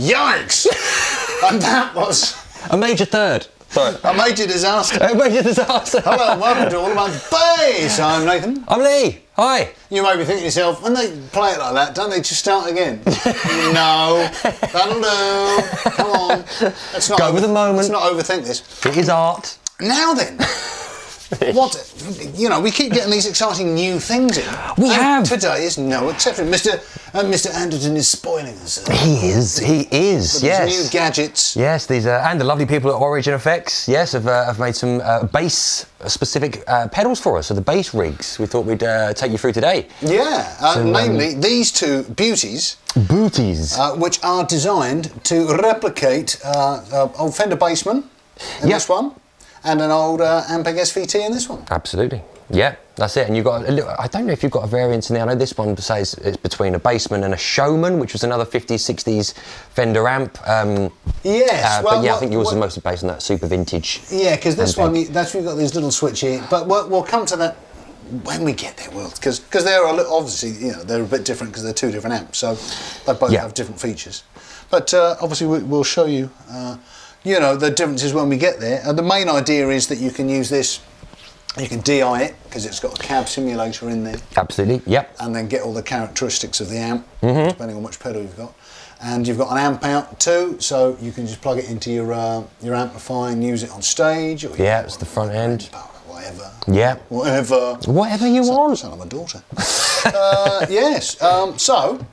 Yikes! And that was a major third. Sorry. A major disaster. A major disaster. Hello and welcome to All About Bass. I'm Nathan. I'm Lee. Hi. You may be thinking to yourself, when they play it like that, don't they just start again? No. That'll do. Come on. Let's not Go with the moment. Let's not overthink this. It is art. Now then. What, you know, we keep getting these exciting new things in. We have. Today is no exception. Mr. Anderton is spoiling us. He is, yes. New gadgets. Yes, these and the lovely people at Origin Effects, yes, have made some bass-specific pedals for us, so the BassRIGs we thought we'd take you through today. Yeah, namely these two beauties. Which are designed to replicate old Fender Bassman in this one. And an old Ampeg SVT in this one. Absolutely. Yeah, that's it. And you've got a little, I don't know if you've got a variant in there. I know this one says it's between a Bassman and a Showman, which was another 50s, 60s Fender amp. Yes. But yeah, I think yours is mostly based on that super vintage. Yeah, because this Ampeg. one, that's we've got this little switch here. But we'll come to that when we get there, because they're obviously, you know, they're a bit different because they're two different amps, so they both have different features. But obviously we'll show you. You know, the differences when we get there. The main idea is that you can use this, you can DI it, because it's got a cab simulator in there. Absolutely, yep. And then get all the characteristics of the amp, depending on which pedal you've got. And you've got an amp out too, so you can just plug it into your amplifier and use it on stage. Or yeah, it's the front end. Whatever. Yeah. Whatever you want. Sound like my daughter. Yes, so...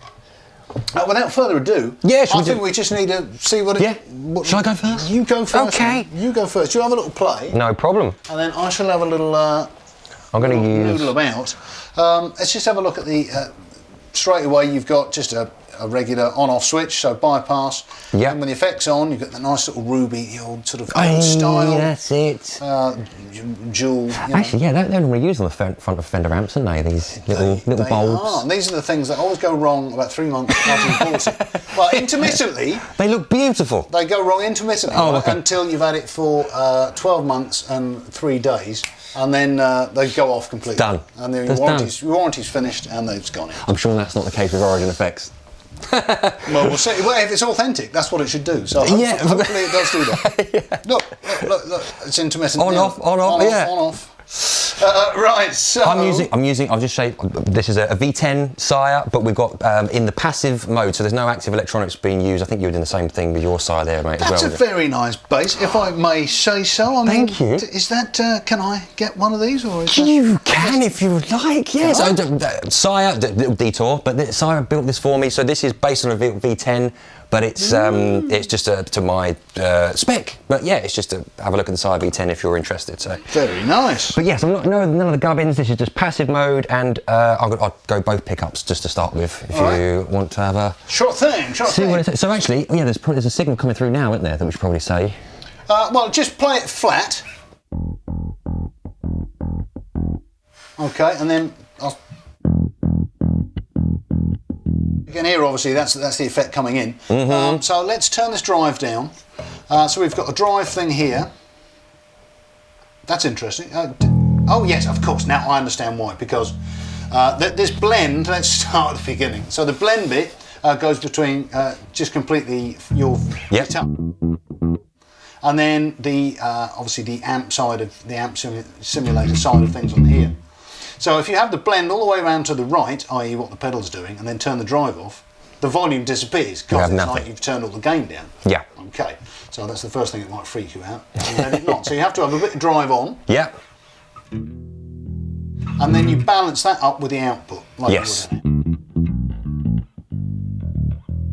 without further ado, I think we just need to see what it... Yeah. Shall I go first? You go first. Okay. You go first. You have a little play. No problem. And then I shall have a little... I'm going to use... noodle about. Let's just have a look at the... straight away, you've got just a regular on-off switch, so bypass. Yeah. And when the effect's on, you've got the nice little ruby, the old sort of old style. That's it. Jewel. Actually, yeah, they're normally used on the front of Fender amps, aren't they? These little bulbs. Are. And these are the things that always go wrong about 3 months after you bought it. Well, intermittently. They look beautiful. They go wrong intermittently until you've had it for 12 months and 3 days. And then they go off completely. Done. And then your warranty's finished and they've gone in. I'm sure that's not the case with Origin Effects. Well, we'll see. Well, if it's authentic, that's what it should do. So hopefully it does do that. Look, it's intermittent. On off. On off. Right, so I'll just show you, this is a V10 sire, but we've got in the passive mode, so there's no active electronics being used. I think you were doing the same thing with your sire there, mate, That's as well. That's a very nice bass, if I may say so. Thank you. Is that, can I get one of these? Or is you can if you would like, yes. Sire, little detour, but Sire built this for me, so this is based on a V10, but it's just to my spec. But yeah, it's just to have a look at the Sire V10 if you're interested. So very nice. But yes, none of the gubbins. This is just passive mode, and I'll go both pickups just to start with. If you want to have a short thing. What it is. So actually, yeah, there's a signal coming through now, isn't there? That we should probably say. Well, just play it flat. Okay, and then I'll. You can hear, obviously, that's the effect coming in. So let's turn this drive down. So we've got a drive thing here. That's interesting. Oh yes, of course. Now I understand why. Because this blend. Let's start at the beginning. So the blend bit goes between just completely your guitar, and then the obviously the amp side of the amp simulator side of things on here. So if you have the blend all the way around to the right, i.e. what the pedal's doing, and then turn the drive off, the volume disappears because it's like you've turned all the gain down. Yeah. Okay. So that's the first thing that might freak you out. And let it not. So you have to have a bit of drive on. Yeah. And then you balance that up with the output. Like yes.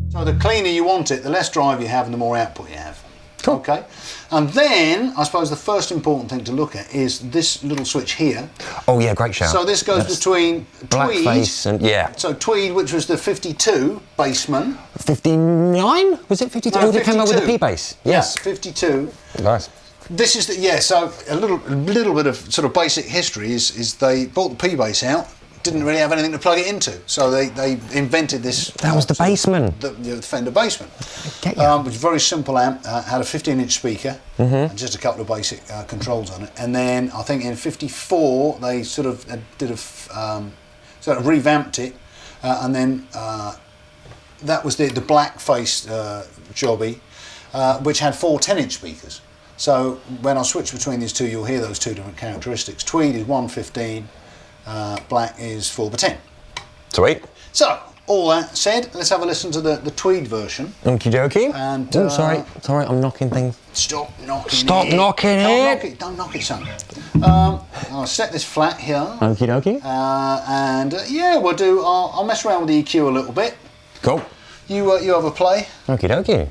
So the cleaner you want it, the less drive you have and the more output you have. Cool. Okay. And then, I suppose the first important thing to look at is this little switch here. Oh yeah, great shout. So this goes between Tweed. Blackface and So Tweed, which was the 52 Bassman. 59? Was it 52? No, Or did it come out with the P bass? Yes, 52. Nice. This is so a little bit of sort of basic history is they bought the P bass out. Didn't really have anything to plug it into, so they invented this. That was the Bassman. The Fender Bassman. Which was a very simple amp, had a 15-inch speaker and just a couple of basic controls on it. And then I think in '54 they sort of revamped it, and then that was the black face jobby, which had 4 10-inch speakers. So when I switch between these two, you'll hear those two different characteristics. Tweed is 115, black is 4x10. Sweet. So, all that said, let's have a listen to the Tweed version. Okie dokie. And, sorry, I'm knocking things. Stop knocking Stop it. knocking it. Don't knock it, son. I'll set this flat here. Okie dokie. And yeah, we'll do. I'll mess around with the EQ a little bit. Cool. You have a play. Okie dokie.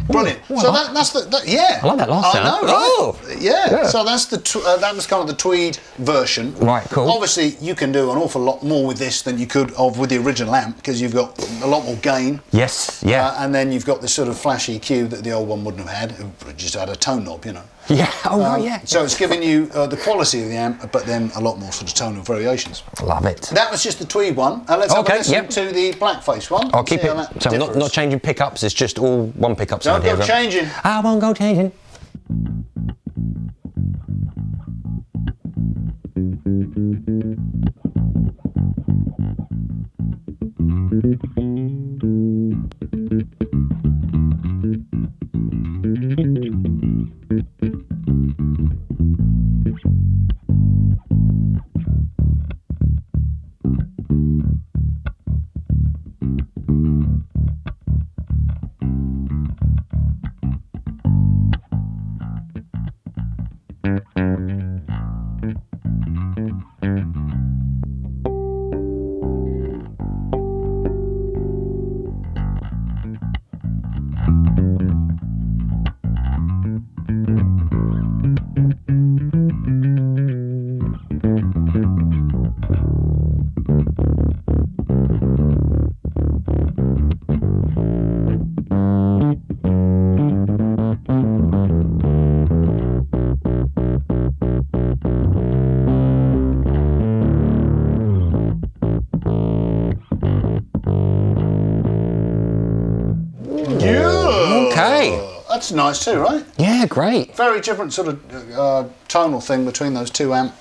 Brilliant. So that's yeah. I like that last sound. I know, right? Oh, yeah. So that's that was kind of the Tweed version. Right, cool. Obviously, you can do an awful lot more with this than you could with the original amp because you've got a lot more gain. Yes. Yeah. And then you've got this sort of flash EQ that the old one wouldn't have had. It just had a tone knob, you know. Yeah. Oh, right. Yeah. So it's giving you the quality of the amp, but then a lot more sort of tonal variations. Love it. That was just the Tweed one. Let's have a listen to the blackface one. I'll keep it. So I'm not changing pickups. It's just all one pickup sound. Don't go changing. I won't go changing. That's nice too, right? Yeah, great. Very different sort of tonal thing between those two amp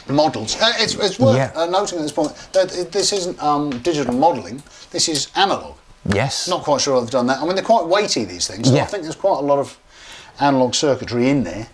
models. It's worth noting at this point that this isn't digital modelling. This is analog. Yes. Not quite sure I've done that. I mean, they're quite weighty, these things. So I think there's quite a lot of analog circuitry in there.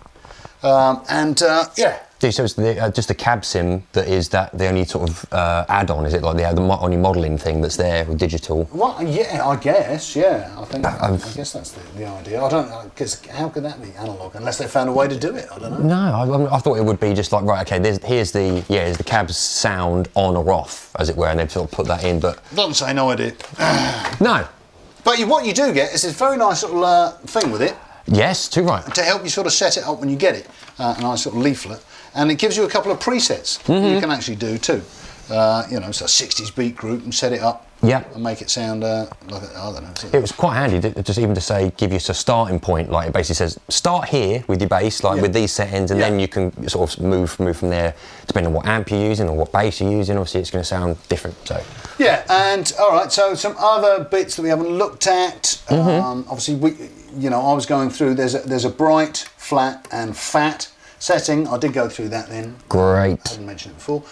Yeah. So it's just the cab sim that is the only sort of add-on, is it? Like the only modelling thing that's there with digital? Well, yeah, I guess, yeah. I guess that's the idea. I don't know, because how could that be analog unless they found a way to do it? I don't know. No, I thought it would be just like, right, okay, here's the cab's sound on or off, as it were, and they've sort of put that in, but... Doesn't say, no idea. No. But what you do get is this very nice little thing with it. Yes, too right. To help you sort of set it up when you get it. A nice sort of leaflet. And it gives you a couple of presets you can actually do too. you know, so 60s beat group and set it up. Yeah. And make it sound like, I don't know. It was quite handy just even to say, give you a starting point. Like it basically says, start here with your bass, like with these settings, and then you can sort of move from there, depending on what amp you're using or what bass you're using. Obviously, it's going to sound different. So. Yeah, and all right. So some other bits that we haven't looked at. Obviously, I was going through. There's a bright, flat, and fat setting. I did go through that then. Great. I hadn't mentioned it before.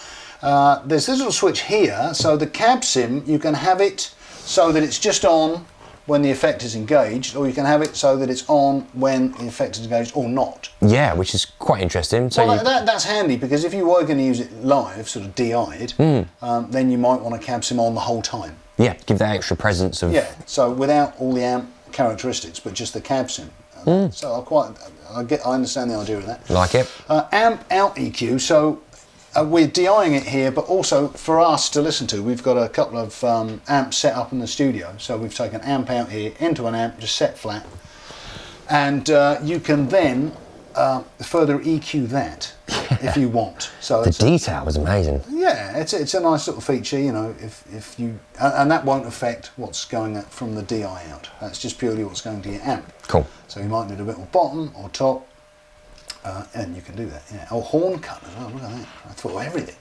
There's this little switch here, so the cab sim, you can have it so that it's just on when the effect is engaged, or you can have it so that it's on when the effect is engaged or not. Yeah, which is quite interesting. So well, that's handy, because if you were going to use it live, sort of DI'd, then you might want a cab sim on the whole time. Yeah, give that extra presence of... Yeah, so without all the amp characteristics, but just the cab sim. So I understand the idea of that. Like it. Amp out EQ, so... we're DIing it here, but also for us to listen to, we've got a couple of amps set up in the studio. So we've taken amp out here into an amp, just set flat, and you can then further EQ that if you want. So the detail was amazing. Yeah, it's a nice little feature, you know. If you and that won't affect what's going from the DI out. That's just purely what's going to your amp. Cool. So you might need a bit more bottom or top. And you can do that, yeah. Oh, horn cut as well, look at that. I thought of everything.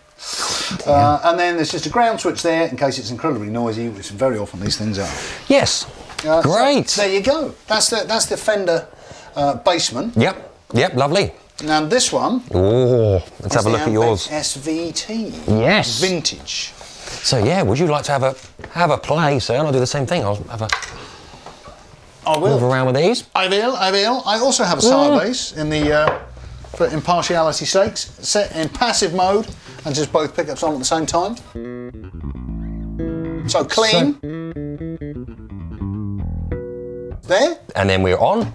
And then there's just a ground switch there in case it's incredibly noisy, which very often these things are. Yes, great. So there you go. That's the Fender Bassman. Yep, lovely. Now this one. Oh, let's have a look at yours. SVT. Yes. Vintage. So yeah, would you like to have a play, sir? And I'll do the same thing. I'll have a... I will. Move around with these. I will. I also have a side bass in the... for impartiality sakes, set in passive mode and just both pickups on at the same time. So clean. There. And then we're on.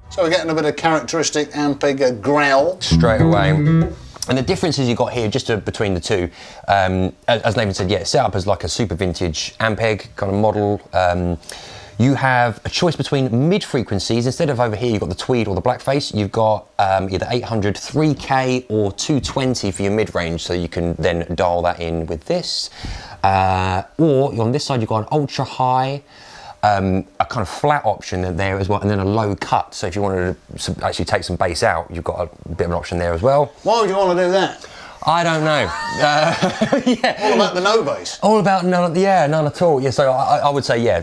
So we're getting a bit of characteristic Ampeg growl. Straight away. And the differences you got here, just between the two, as Nathan said, yeah, set up as like a super vintage Ampeg kind of model. You have a choice between mid frequencies. Instead of over here, you've got the tweed or the blackface. You've got either 800 3K or 220 for your mid range. So you can then dial that in with this. Or on this side, you've got an ultra high, a kind of flat option there as well, and then a low cut. So if you wanted to actually take some bass out, you've got a bit of an option there as well. Why would you want to do that? I don't know. Yeah. All about the no bass. All about none at all. Yeah, so I would say, yeah,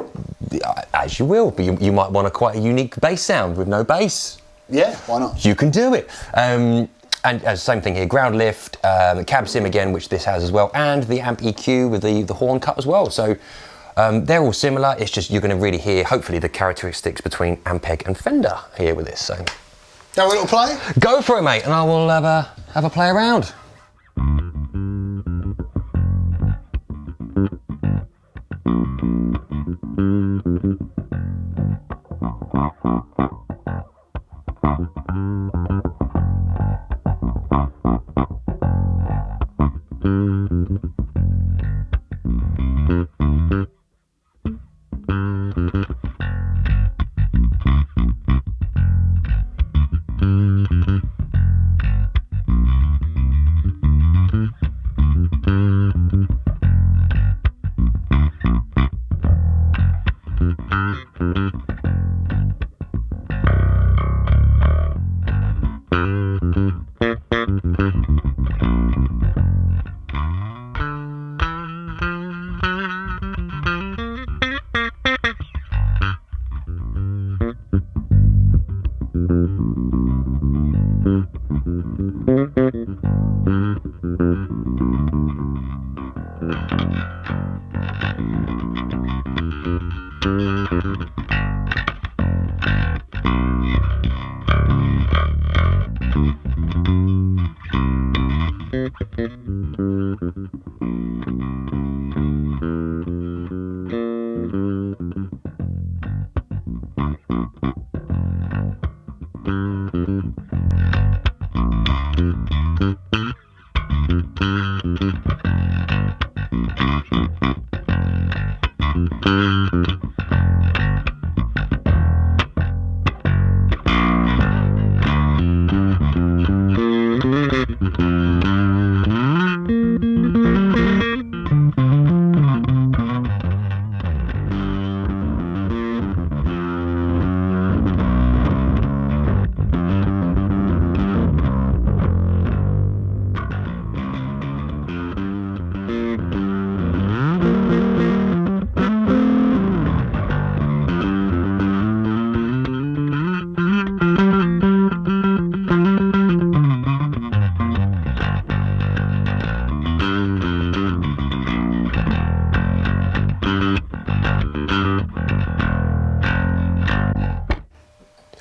as you will, but you might want quite a unique bass sound with no bass. Yeah, why not? You can do it. And same thing here, ground lift, the cab sim again, which this has as well, and the amp EQ with the horn cut as well. So they're all similar. It's just you're going to really hear, hopefully, the characteristics between Ampeg and Fender here with this. So, have a little play? Go for it, mate, and I will have a play around.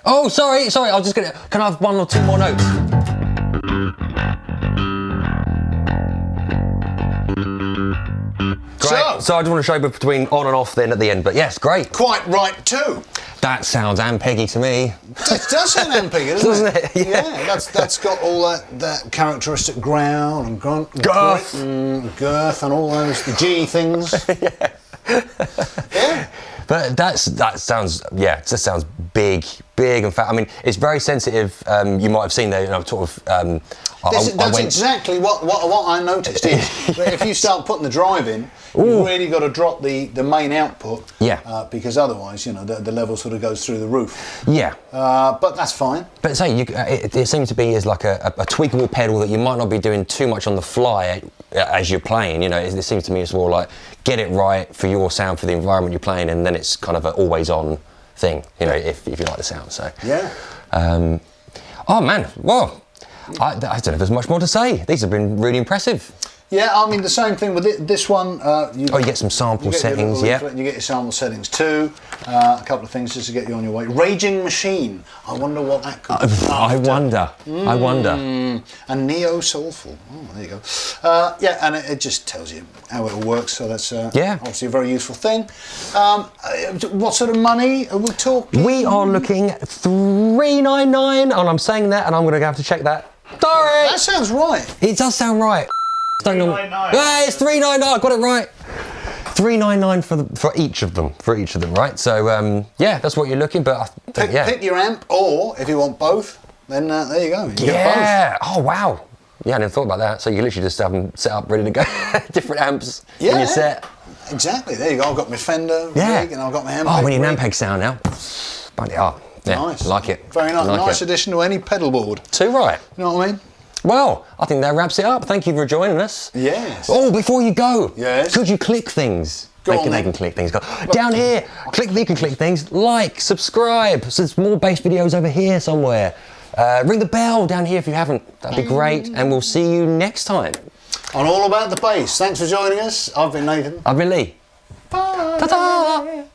Oh, sorry, I was just gonna, can I have one or two more notes? Great. So I just want to show you between on and off then at the end, but yes, great. Quite right too. That sounds Ampeggy to me. It does sound Ampeg, doesn't it? Yeah, that's got all that characteristic growl and girth and all those, the G things. Yeah. But that sounds, yeah, it just sounds big and fat. I mean, it's very sensitive. You might have seen there, sort of. That's exactly what I noticed. If you start putting the drive in, you've really got to drop the main output. Yeah. Because otherwise, the level sort of goes through the roof. Yeah. But that's fine. But say it seems to be as like a tweakable pedal that you might not be doing too much on the fly as you're playing. It seems to me it's more like get it right for your sound, for the environment you're playing, and then it's kind of an always on thing. If you like the sound. So. Yeah. Oh man. Well. I don't know if there's much more to say. These have been really impressive. Yeah, I mean the same thing with this one. You get some sample settings, yeah. You get your sample settings too. A couple of things just to get you on your way. Raging Machine. I wonder what that could be. I wonder. And Neo Soulful. Oh, there you go. Yeah, and it just tells you how it all works. So that's obviously a very useful thing. What sort of money are we talking? We are looking at $399, and I'm saying that, and I'm going to have to check that. Sorry. That sounds right. It does sound right. $399. Yeah, it's $399. I got it right. $399 for each of them, right? So yeah, that's what you're looking. But pick your amp, or if you want both, then there you go. You get both. Oh wow. Yeah, I never thought about that. So you literally just have them set up, ready to go. Different amps in your set. Exactly. There you go. I've got my Fender rig, and I've got my Ampeg. Oh, we need an Ampeg sound now. But yeah, nice. Like it. Very nice. Like nice addition to any pedal board. Too right. You know what I mean? Well, I think that wraps it up. Thank you for joining us. Yes. Oh, before you go, could you click things? They can click things. Down here, you can click things. Like, subscribe. So there's more bass videos over here somewhere. Ring the bell down here if you haven't. That'd be great. And we'll see you next time. On All About the Bass. Thanks for joining us. I've been Nathan. I've been Lee. Bye. Ta-ta.